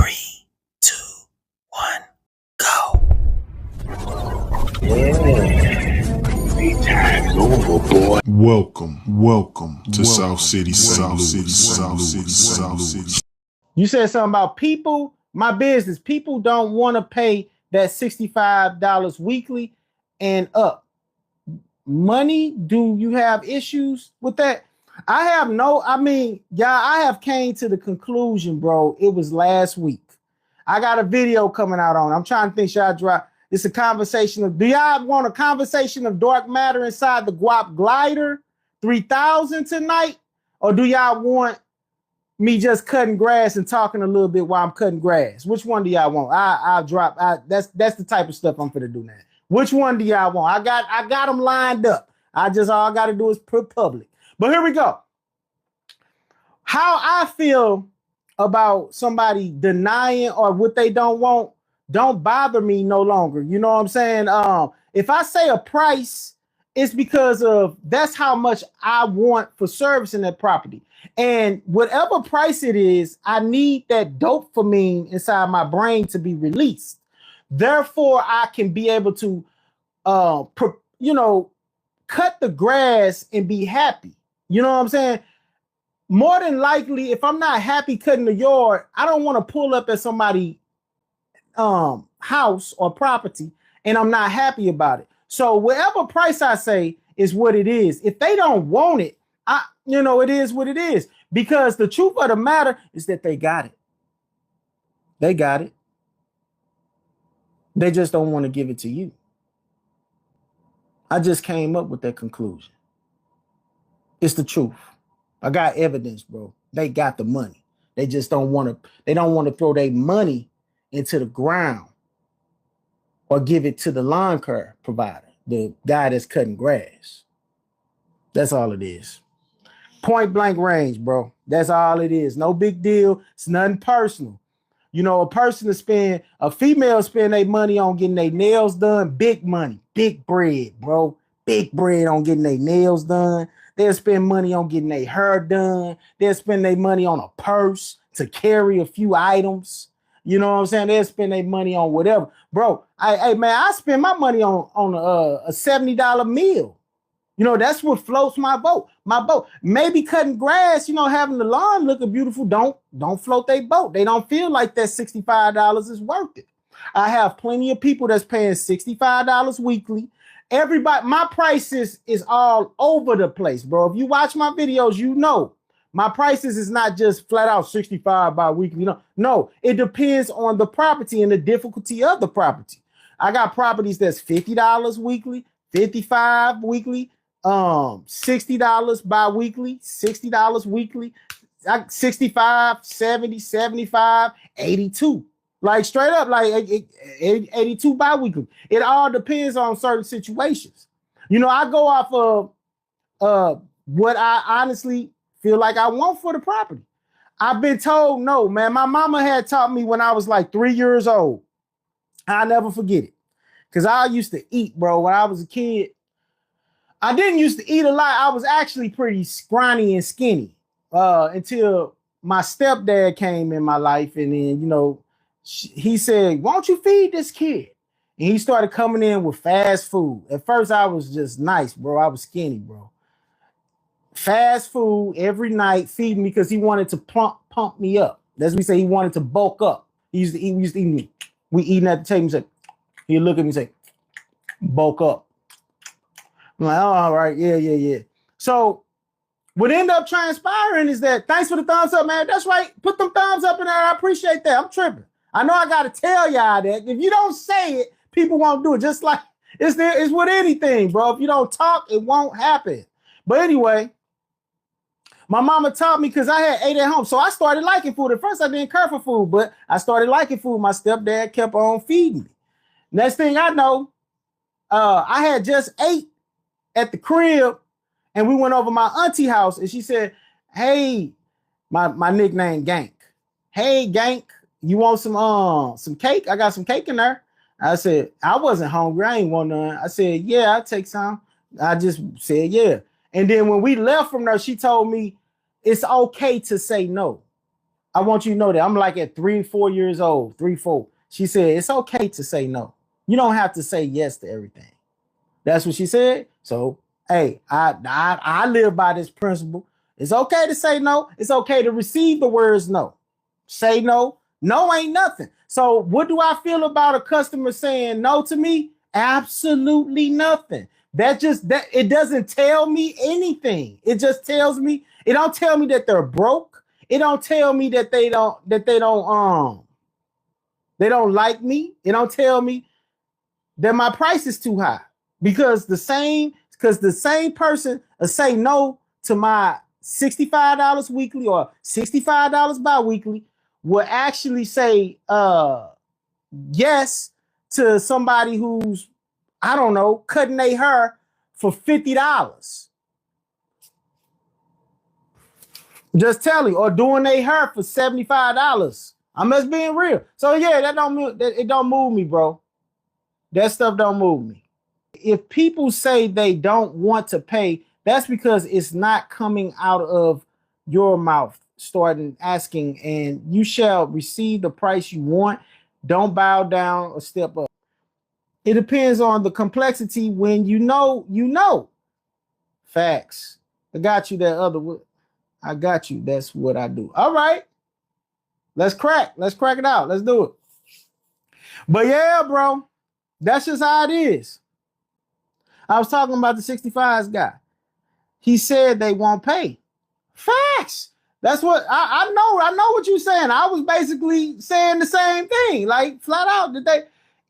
3, 2, 1, go. Time's over, boy. Welcome to South City. You said something about people, my business. People don't want to pay that $65 weekly and up. Money, do you have issues with that? I have came to the conclusion, bro. It was last week. I got a video coming out on it. I'm trying to think, should I drop? It's a conversation of, do y'all want a conversation of dark matter inside the Guap Glider 3000 tonight? Or do y'all want me just cutting grass and talking a little bit while I'm cutting grass? Which one do y'all want? I'll drop. That's the type of stuff I'm finna do now. Which one do y'all want? I got them lined up. All I got to do is put public. But here we go. How I feel about somebody denying or what they don't want don't bother me no longer. You know what I'm saying? If I say a price, it's because of that's how much I want for servicing that property. And whatever price it is, I need that dopamine inside my brain to be released. Therefore, I can be able to, cut the grass and be happy. You know what I'm saying? More than likely, if I'm not happy cutting the yard, I don't want to pull up at somebody's house or property and I'm not happy about it. So whatever price I say is what it is. If they don't want it, it is what it is. Because the truth of the matter is that they got it. They got it. They just don't want to give it to you. I just came up with that conclusion. It's the truth. I got evidence, bro. They got the money. They just don't want to throw their money into the ground or give it to the lawn care provider, the guy that's cutting grass. That's all it is. Point blank range, bro. That's all it is. No big deal. It's nothing personal. You know, a female spend their money on getting their nails done. Big money, big bread, bro. Big bread on getting their nails done. They'll spend money on getting their hair done. They'll spend their money on a purse to carry a few items. You know what I'm saying? They'll spend their money on whatever. Bro, I spend my money on a $70 meal. You know, that's what floats my boat. Maybe cutting grass, having the lawn looking beautiful, don't float their boat. They don't feel like that $65 is worth it. I have plenty of people that's paying $65 weekly. Everybody, my prices is all over the place, bro. If you watch my videos, you know my prices is not just flat out 65 bi-weekly. No, it depends on the property and the difficulty of the property. I got properties that's $50 weekly, $55 weekly, $60 bi-weekly, $60 weekly, 65, 70, 75, 82. Like straight up, like 82 bi-weekly. It all depends on certain situations. I go off of what I honestly feel like I want for the property. I've been told no, man. My mama had taught me when I was like 3 years old. I'll never forget it. Because I used to eat, bro, when I was a kid. I didn't used to eat a lot. I was actually pretty scrawny and skinny until my stepdad came in my life. And then, he said, why don't you feed this kid? And he started coming in with fast food. At first, I was just nice, bro. I was skinny, bro. Fast food every night, feeding me because he wanted to pump me up. That's what we say. He wanted to bulk up. We used to eat me. We eating at the table. He'd look at me and say, bulk up. I'm like, oh, all right, yeah. So what ended up transpiring is that, thanks for the thumbs up, man. That's right. Put them thumbs up in there. I appreciate that. I'm tripping. I know I got to tell y'all that. If you don't say it, people won't do it. Just like it's with anything, bro. If you don't talk, it won't happen. But anyway, my mama taught me because I had ate at home. So I started liking food. At first, I didn't care for food, but I started liking food. My stepdad kept on feeding me. Next thing I know, I had just ate at the crib and we went over my auntie house and she said, hey, my nickname Gank. Hey, Gank, you want some cake? I got some cake in there. I said, I wasn't hungry. I ain't want none. I said, yeah, I'll take some. I just said, yeah. And then when we left from there, she told me it's okay to say no. I want you to know that I'm like at 3, 4 years old, 3, 4. She said, it's okay to say no. You don't have to say yes to everything. That's what she said. So, hey, I live by this principle. It's okay to say no. It's okay to receive the words no. Say no. No ain't nothing. So what do I feel about a customer saying no to me? Absolutely nothing. That it doesn't tell me anything. It just tells me, it don't tell me that they're broke. It don't tell me that they don't like me. It don't tell me that my price is too high. Because the same person say no to my $65 weekly or $65 bi-weekly will actually say yes to somebody who's, I don't know, cutting their hair for $50. Just telling, or doing their hair for $75. I'm just being real. So yeah, it don't move me, bro. That stuff don't move me. If people say they don't want to pay, that's because it's not coming out of your mouth. Starting asking, and you shall receive the price you want. Don't bow down or step up. It depends on the complexity. When you know. Facts. I got you that other. I got you. That's what I do. All right. Let's crack it out. Let's do it. But yeah, bro, that's just how it is. I was talking about the 65s guy. He said they won't pay. Facts. That's what I know. I know what you're saying. I was basically saying the same thing, like flat out.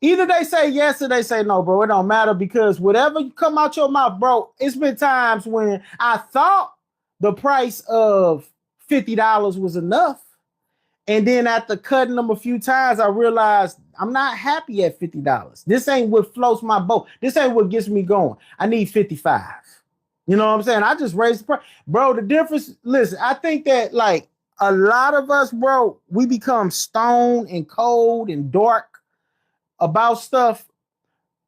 Either they say yes or they say no, bro. It don't matter, because whatever come out your mouth, bro. It's been times when I thought the price of $50 was enough, and then after cutting them a few times, I realized I'm not happy at $50. This ain't what floats my boat. This ain't what gets me going. I need 55. You know what I'm saying? I just raised the price. Bro, the difference, listen, I think that like a lot of us, bro, we become stone and cold and dark about stuff.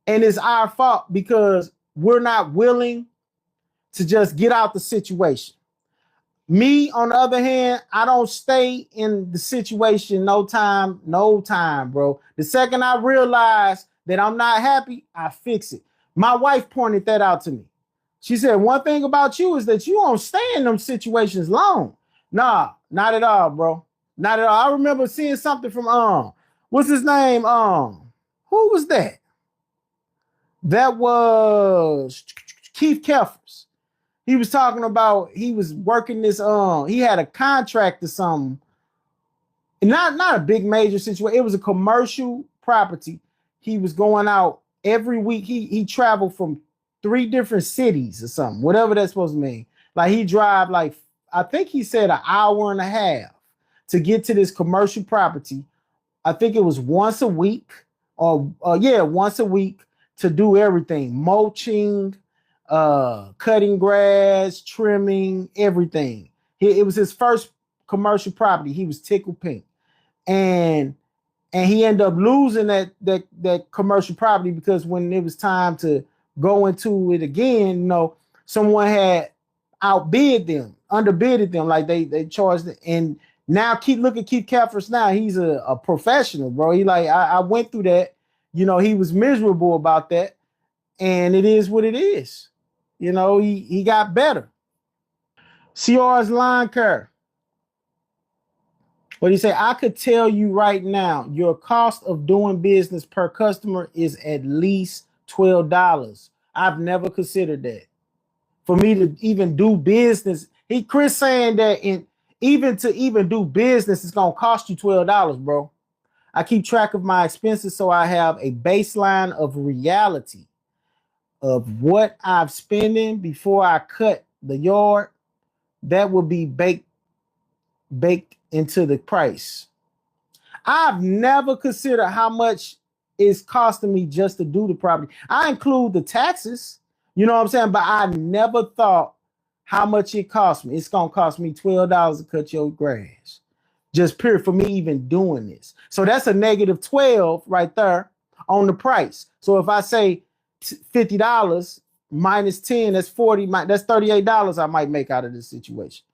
And it's our fault because we're not willing to just get out the situation. Me, on the other hand, I don't stay in the situation no time, bro. The second I realize that I'm not happy, I fix it. My wife pointed that out to me. She said, one thing about you is that you don't stay in them situations long. Nah, not at all, bro. Not at all. I remember seeing something from, what's his name? Who was that? That was Keith Keffers. He was talking about, he was working this, he had a contract or something. Not a big major situation. It was a commercial property. He was going out every week. He traveled from 3 different cities or something, whatever that's supposed to mean. Like he drive like, I think he said an hour and a half to get to this commercial property. I think it was once a week once a week to do everything. Mulching, cutting grass, trimming, everything. It was his first commercial property. He was tickled pink. And he ended up losing that commercial property because when it was time to go into it again, someone had underbidded them, like they charged it. And now look at Keith Keffers now. He's a professional, bro. He like, I went through that. He was miserable about that. And it is what it is. He got better. CR's lawncare. What do you say? I could tell you right now, your cost of doing business per customer is at least $12. I've never considered that. For me to even do business, Chris saying that even to do business, it's gonna cost you $12, bro. I keep track of my expenses so I have a baseline of reality of what I'm spending before I cut the yard. That will be baked into the price. I've never considered how much it's costing me just to do the property. I include the taxes, you know what I'm saying? But I never thought how much it cost me. It's going to cost me $12 to cut your grass. Just period, for me even doing this. So that's a negative 12 right there on the price. So if I say $50 minus 10, that's 40, that's $38 I might make out of this situation.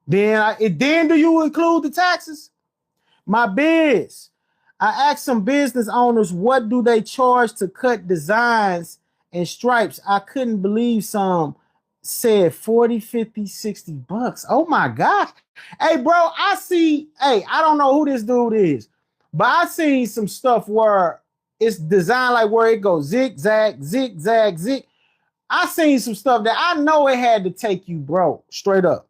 Then do you include the taxes? My biz. I asked some business owners what do they charge to cut designs and stripes. I couldn't believe some said 40, 50, 60 bucks. Oh my God. Hey, bro, I don't know who this dude is, but I seen some stuff where it's designed like where it goes zigzag, zigzag, zig. I seen some stuff that I know it had to take you, bro, straight up.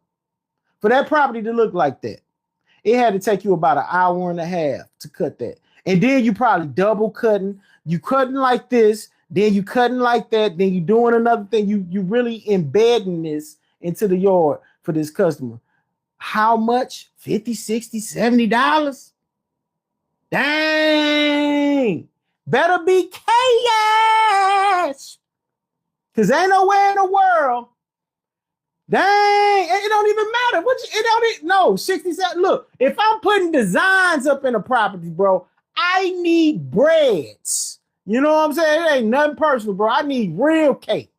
For that property to look like that, it had to take you about an hour and a half to cut that. And then you probably double cutting. You cutting like this, then you cutting like that, then you doing another thing. You really embedding this into the yard for this customer. How much? 50, 60, $70? Dang. Better be cash. Because ain't nowhere in the world. Dang, it don't even matter. No, 67. Look, if I'm putting designs up in a property, bro, I need breads. You know what I'm saying? It ain't nothing personal, bro. I need real cake.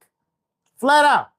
Flat out.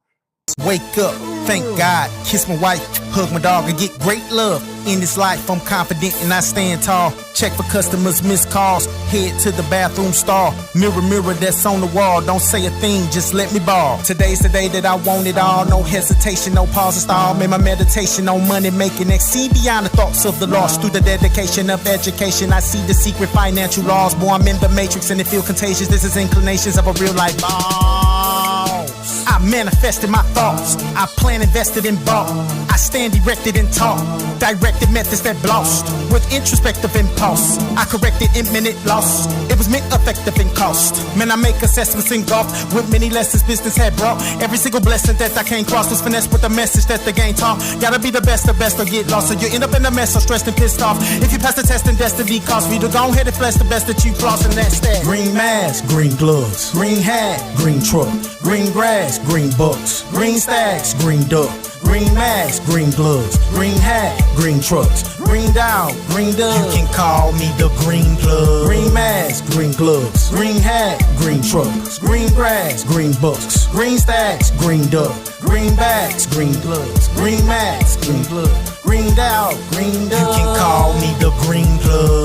Wake up, thank God, kiss my wife, hug my dog, and get great love. In this life, I'm confident and I stand tall. Check for customers, missed calls, head to the bathroom stall. Mirror, mirror that's on the wall, don't say a thing, just let me ball. Today's the day that I want it all, no hesitation, no pause or stall. Made my meditation on money making, exceed beyond the thoughts of the lost. Through the dedication of education, I see the secret financial laws. Boy, I'm in the matrix and it feel contagious. This is inclinations of a real life boss. I manifested my thoughts, I plan invested in bought. I stand erected and taught, directed methods that lost. With introspective impulse, I corrected imminent loss. It was meant effective in cost. Man, I make assessments in golf with many lessons business had brought. Every single blessing that I came cross was finessed with the message that the game taught. Gotta be the best or get lost, or you end up in a mess so stressed and pissed off. If you pass the test and destiny costs me to go ahead and flex the best that you floss, and that's that. Green mask, green gloves, green hat, green truck, green grass, green bucks, green stacks, green duck. Green mask, green gloves, green hat, green trucks, green dog, green dove. You can call me the Green Plug. Green mask, green gloves, green hat, green trucks, green grass, green bucks, green stacks, green duck, green backs, green gloves, green mask, green glove, green dog, green dove. You can call me the Green Plug.